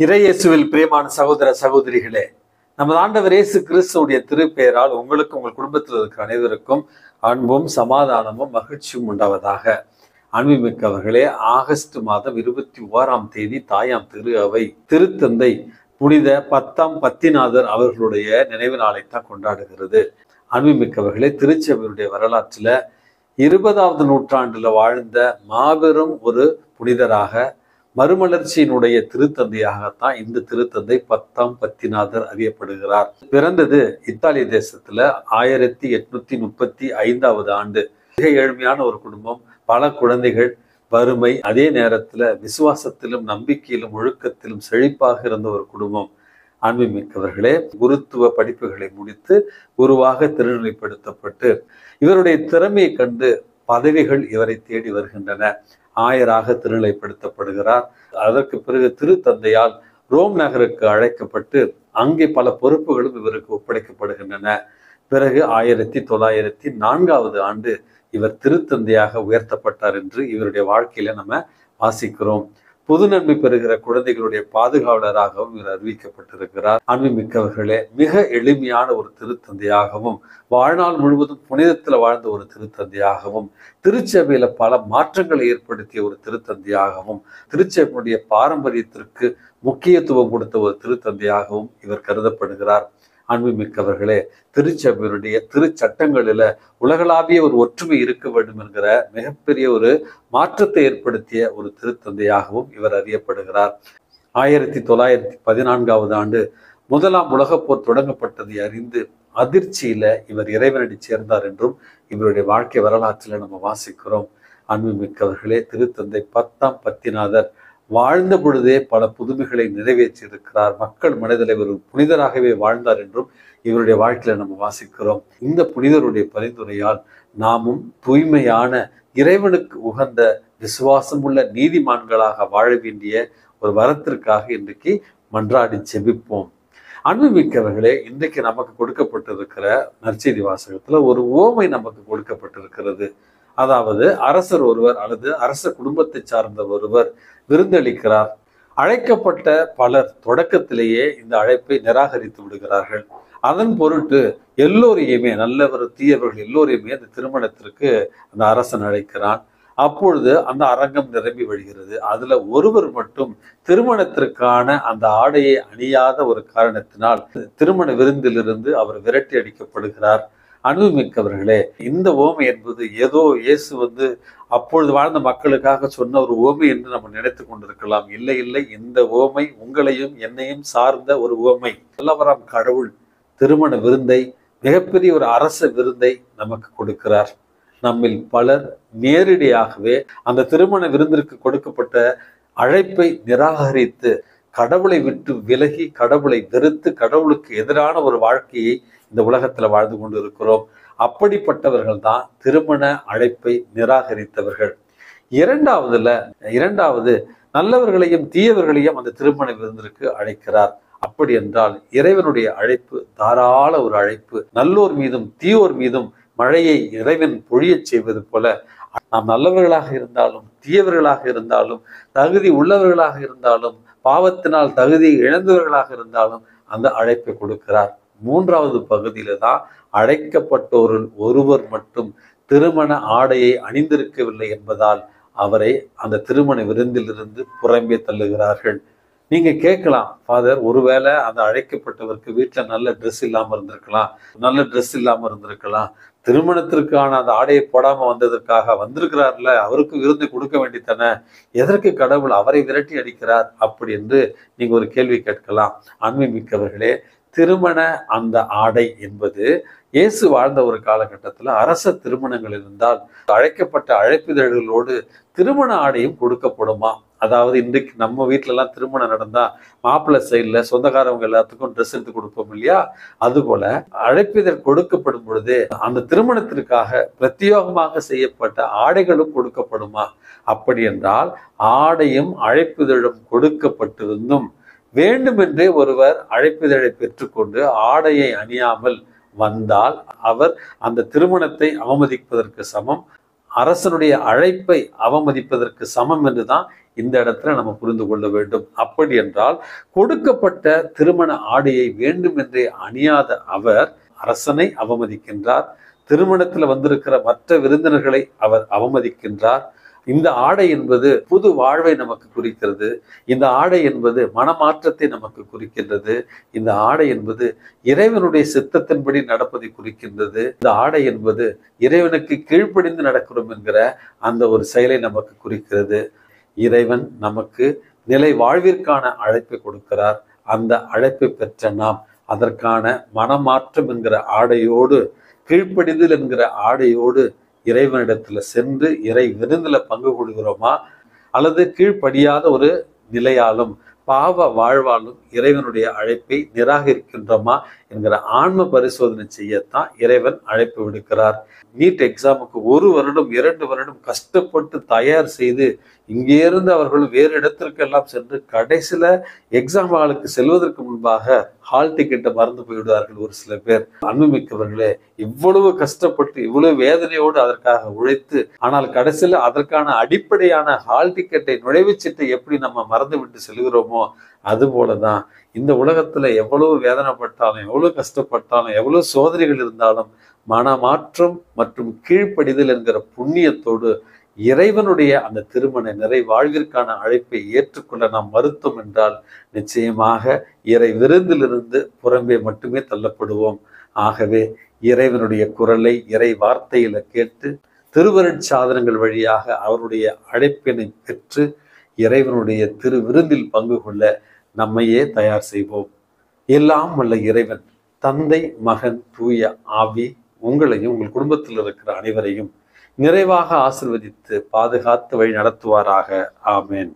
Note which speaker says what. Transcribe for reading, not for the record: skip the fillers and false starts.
Speaker 1: இறையேசுவில் பிரியமான சகோதர சகோதரிகளே, நமது ஆண்டவர் இயேசு கிறிஸ்துவுடைய திருப்பெயரால் உங்களுக்கும் உங்கள் குடும்பத்தில் இருக்கிற அனைவருக்கும் அன்பும் சமாதானமும் மகிழ்ச்சியும் உண்டாவதாக. அன்புமிக்கவர்களே, ஆகஸ்ட் மாதம் 21ஆம் தேதி தாயாம் திரு அவை திருத்தந்தை புனித 10ஆம் பத்திநாதர் அவர்களுடைய நினைவு நாளைத்தான் கொண்டாடுகிறது. அன்புமிக்கவர்களே, திருச்சபையுடைய வரலாற்றுல 20வது நூற்றாண்டுல வாழ்ந்த மாபெரும் ஒரு புனிதராக, மறுமலர்ச்சியினுடைய திருத்தந்தையாகத்தான் இந்த திருத்தந்தை 10ஆம் பத்திநாதர் அறியப்படுகிறார். பிறந்தது இத்தாலி தேசத்துல 1835வது ஆண்டு. மிக ஏழ்மையான ஒரு குடும்பம், பல குழந்தைகள், வறுமை, அதே நேரத்துல விசுவாசத்திலும் நம்பிக்கையிலும் ஒழுக்கத்திலும் செழிப்பாக இருந்த ஒரு குடும்பம். அன்புமிக்கவர்களே, குருத்துவ படிப்புகளை முடித்து குருவாக திருநிலைப்படுத்தப்பட்டு இவருடைய திறமையை கண்டு பதவிகள் இவரை தேடி வருகின்றன. ஆயராக திருநிலைப்படுத்தப்படுகிறார். அதற்கு பிறகு திருத்தந்தையால் ரோம் நகருக்கு அழைக்கப்பட்டு அங்கே பல பொறுப்புகளும் இவருக்கு ஒப்படைக்கப்படுகின்றன. பிறகு 1904வது ஆண்டு இவர் திருத்தந்தையாக உயர்த்தப்பட்டார் என்று இவருடைய வாழ்க்கையில நம்ம வாசிக்கிறோம். புது நன்மை பெறுகிற குழந்தைகளுடைய பாதுகாவலராகவும் இவர் அறிவிக்கப்பட்டிருக்கிறார். அன்புமிக்கவர்களே, மிக எளிமையான ஒரு திருத்தந்தையாகவும், வாழ்நாள் முழுவதும் புனிதத்தில் வாழ்ந்த ஒரு திருத்தந்தையாகவும், திருச்சபையில பல மாற்றங்களை ஏற்படுத்திய ஒரு திருத்தந்தையாகவும், திருச்சபையுடைய பாரம்பரியத்திற்கு முக்கியத்துவம் கொடுத்த ஒரு திருத்தந்தையாகவும் இவர் கருதப்படுகிறார். அன்புமிக்கவர்களே, திருச்சபையினுடைய திருச்சட்டங்களில உலகளாவிய ஒரு ஒற்றுமை இருக்க வேண்டும் என்கிற மிகப்பெரிய ஒரு மாற்றத்தை ஏற்படுத்திய ஒரு திருத்தந்தையாகவும் இவர் அறியப்படுகிறார். 1914வது ஆண்டு முதலாம் உலகப் போர் தொடங்கப்பட்டதை அறிந்து அதிர்ச்சியில இவர் இறைவனடி சேர்ந்தார் என்றும் இவருடைய வாழ்க்கை வரலாற்றில நம்ம வாசிக்கிறோம். அன்புமிக்கவர்களே, திருத்தந்தை 10ஆம் பத்திநாதர் வாழ்ந்த பொழுதே பல புதுமைகளை நிறைவேற்றி இருக்கிறார். மக்கள் மனதில் ஒரு புனிதராகவே வாழ்ந்தார் என்றும் இவருடைய வாழ்க்கையில நம்ம வாசிக்கிறோம். இந்த புனிதருடைய பரிந்துரையால் நாமும் தூய்மையான, இறைவனுக்கு உகந்த, விசுவாசமுள்ள நீதிமான்களாக வாழ வேண்டிய ஒரு வரத்திற்காக இன்றைக்கு மன்றாடி செபிப்போம். அன்புமிக்கவர்களே, இன்றைக்கு நமக்கு கொடுக்கப்பட்டிருக்கிற நற்செய்தி வாசகத்துல ஒரு உவமை நமக்கு கொடுக்கப்பட்டிருக்கிறது. அதாவது, அரசர் ஒருவர் அல்லது அரச குடும்பத்தை சார்ந்த ஒருவர் விருந்தளிக்கிறார். அழைக்கப்பட்ட பலர் தொடக்கத்திலேயே இந்த அழைப்பை நிராகரித்து விடுகிறார்கள். அதன் பொருட்டு எல்லோரையுமே, நல்லவர் தீயவர்கள் எல்லோரையுமே அந்த திருமணத்திற்கு அந்த அரசன் அழைக்கிறான். அப்பொழுது அந்த அரங்கம் நிரம்பி வழிகிறது. அதுல ஒருவர் மட்டும் திருமணத்திற்கான அந்த ஆடையை அணியாத ஒரு காரணத்தினால் திருமண விருந்திலிருந்து அவர் விரட்டி அடிக்கப்படுகிறார். அன்புமிக்கவர்களே, இந்த ஓமை என்பது ஏதோ இயேசு அப்பொழுது வாழ்ந்த மக்களுக்காக சொன்ன ஒரு ஓமை என்று நம்ம நினைத்து கொண்டிருக்கலாம். இல்லை இல்லை, இந்த ஓமை உங்களையும் என்னையும் சார்ந்த ஒரு ஓமை. நல்லவராம் கடவுள் திருமண விருந்தை, மிகப்பெரிய ஒரு அரச விருந்தை நமக்கு கொடுக்கிறார். நம்மில் பலர் நேரடியாகவே அந்த திருமண விருந்திற்கு கொடுக்கப்பட்ட அழைப்பை நிராகரித்து கடவுளை விட்டு விலகி, கடவுளை வெறுத்து, கடவுளுக்கு எதிரான ஒரு வாழ்க்கையை இந்த உலகத்துல வாழ்ந்து கொண்டு இருக்கிறோம். அப்படிப்பட்டவர்கள் தான் திருமண அழைப்பை நிராகரித்தவர்கள். இரண்டாவது நல்லவர்களையும் தீயவர்களையும் அந்த திருமண விருந்திற்கு அழைக்கிறார். அப்படி என்றால் இறைவனுடைய அழைப்பு தாராள ஒரு அழைப்பு. நல்லோர் மீதும் தீயோர் மீதும் மழையை இறைவன் பொழியச் செய்வது போல, நாம் நல்லவர்களாக இருந்தாலும் தீயவர்களாக இருந்தாலும், தகுதி உள்ளவர்களாக இருந்தாலும் பாவத்தினால் தகுதி இழந்தவர்களாக இருந்தாலும் அந்த அழைப்பை கொடுக்கிறார். 3வது பகுதியில தான் அழைக்கப்பட்டோரில் ஒருவர் மட்டும் திருமண ஆடையை அணிந்திருக்கவில்லை என்பதால் அவரை அந்த திருமண விருந்திலிருந்து புறம்பே தள்ளுகிறார்கள். நீங்க கேட்கலாம், ஃபாதர், ஒருவேளை அந்த அழைக்கப்பட்டவருக்கு வீட்டுல நல்ல ட்ரெஸ் இல்லாம இருந்திருக்கலாம், திருமணத்திற்கான அந்த ஆடையை போடாம வந்ததற்காக வந்திருக்கிறார்ல, அவருக்கு விருந்து கொடுக்க வேண்டித்தானே, எதற்கு கடவுள் அவரை விரட்டி அடிக்கிறார் அப்படி என்று நீங்க ஒரு கேள்வி கேட்கலாம். அன்புமிக்கவர்களே, திருமண அந்த ஆடை என்பது இயேசு வாழ்ந்த ஒரு காலகட்டத்தில் அரச திருமணங்கள் இருந்தால் அழைக்கப்பட்ட அழைப்பிதழ்களோடு திருமண ஆடையும் கொடுக்கப்படுமா? அதாவது இன்றைக்கு நம்ம வீட்டுல எல்லாம் திருமணம் நடந்தா மாப்பிள்ளை சைட்ல சொந்தக்காரவங்க எல்லாத்துக்கும் ட்ரெஸ் எடுத்து கொடுப்போம் இல்லையா? அதுபோல அழைப்பிதழ் கொடுக்கப்படும் பொழுது அந்த திருமணத்திற்காக பிரத்யேகமாக செய்யப்பட்ட ஆடைகளும் கொடுக்கப்படுமா? அப்படி என்றால் ஆடையும் அழைப்பிதழும் கொடுக்கப்பட்டிருந்தும் வேண்டுமென்றே ஒருவர் அழைப்பிதழை பெற்றுக்கொண்டு ஆடையை அணியாமல் வந்தால் அவர் அந்த திருமணத்தை அவமதிப்பதற்கு சமம். அரசனுடைய அழைப்பை அவமதிப்பதற்கு சமம் என்றுதான் இந்த இடத்துல நம்ம புரிந்து கொள்ள வேண்டும். அப்படி என்றால் கொடுக்கப்பட்ட திருமண ஆடையை வேண்டுமென்றே அணியாத அவர் அரசனை அவமதிக்கின்றார். திருமணத்தில் வந்திருக்கிற மற்ற விருந்தினர்களை அவர் அவமதிக்கின்றார். இந்த ஆடை என்பது புது வாழ்வை நமக்கு குறிக்கிறது. இந்த ஆடை என்பது மனமாற்றத்தை நமக்கு குறிக்கின்றது. இந்த ஆடை என்பது இறைவனுடைய சித்தத்தின்படி நடப்பதை குறிக்கின்றது. இந்த ஆடை என்பது இறைவனுக்கு கீழ்ப்படிந்து நடக்கிறோம் என்கிற அந்த ஒரு செயலை நமக்கு குறிக்கிறது. இறைவன் நமக்கு நிலை வாழ்விற்கான அழைப்பை கொடுக்கிறார். அந்த அழைப்பை பெற்ற நாம் அதற்கான மனமாற்றம் என்கிற ஆடையோடு, கீழ்ப்படிதல் என்கிற ஆடையோடு இறைவனிடத்துல சென்று இறை விருந்துல பங்கு கொள்கிறோமா, அல்லது கீழ்ப்படியாத ஒரு நிலையாலும் பாவ வாழ்வாலும் இறைவனுடைய அழைப்பை நிராகரிக்கின்றோமா என்கிற ஆன்ம பரிசோதனை செய்யத்தான் இறைவன் அழைப்பு விடுக்கிறார். நீட் எக்ஸாமுக்கு 1 வருடம் 2 வருடம் கஷ்டப்பட்டு தயார் செய்து இங்கே இருந்து அவர்கள் வேறு இடத்திற்கெல்லாம் சென்று கடைசியில எக்ஸாம் ஹாலுக்கு செல்வதற்கு முன்பாக ஹால் டிக்கெட்டை மறந்து போய்விடுவார்கள் ஒரு சில பேர். அன்புமிக்கவர்களே, இவ்வளவு கஷ்டப்பட்டு இவ்வளவு வேதனையோடு அதற்காக உழைத்து, ஆனால் கடைசியில அதற்கான அடிப்படையான ஹால் டிக்கெட்டை, நுழைவுச்சீட்டை எப்படி நம்ம மறந்து விட்டு செல்கிறோமோ அதுபோலதான் இந்த உலகத்துல எவ்வளவு வேதனைப்பட்டாலும், எவ்வளவு கஷ்டப்பட்டாலும், எவ்வளவு சோதனைகள் இருந்தாலும் மனமாற்றம் மற்றும் கீழ்ப்படிதல் என்கிற புண்ணியத்தோடு இறைவனுடைய அந்த திருமண நிறை வாழ்விற்கான அழைப்பை ஏற்றுக்கொள்ள நாம் மறுத்தோம் என்றால் நிச்சயமாக இறை விருந்திலிருந்து புறம்பே மட்டுமே தள்ளப்படுவோம். ஆகவே இறைவனுடைய குரலை இறை வார்த்தையில கேட்டு திருவருட்சாதனங்கள் வழியாக அவருடைய அழைப்பினை பெற்று இறைவனுடைய திரு விருந்தில் பங்கு கொள்ள நம்மையே தயார் செய்வோம். எல்லாம் வல்ல இறைவன் தந்தை, மகன், தூய ஆவி உங்களையும் உங்கள் குடும்பத்தில் இருக்கிற அனைவரையும் நிறைவாக ஆசீர்வதித்து பாதுகாத்து வழி நடத்துவாராக. ஆமேன்.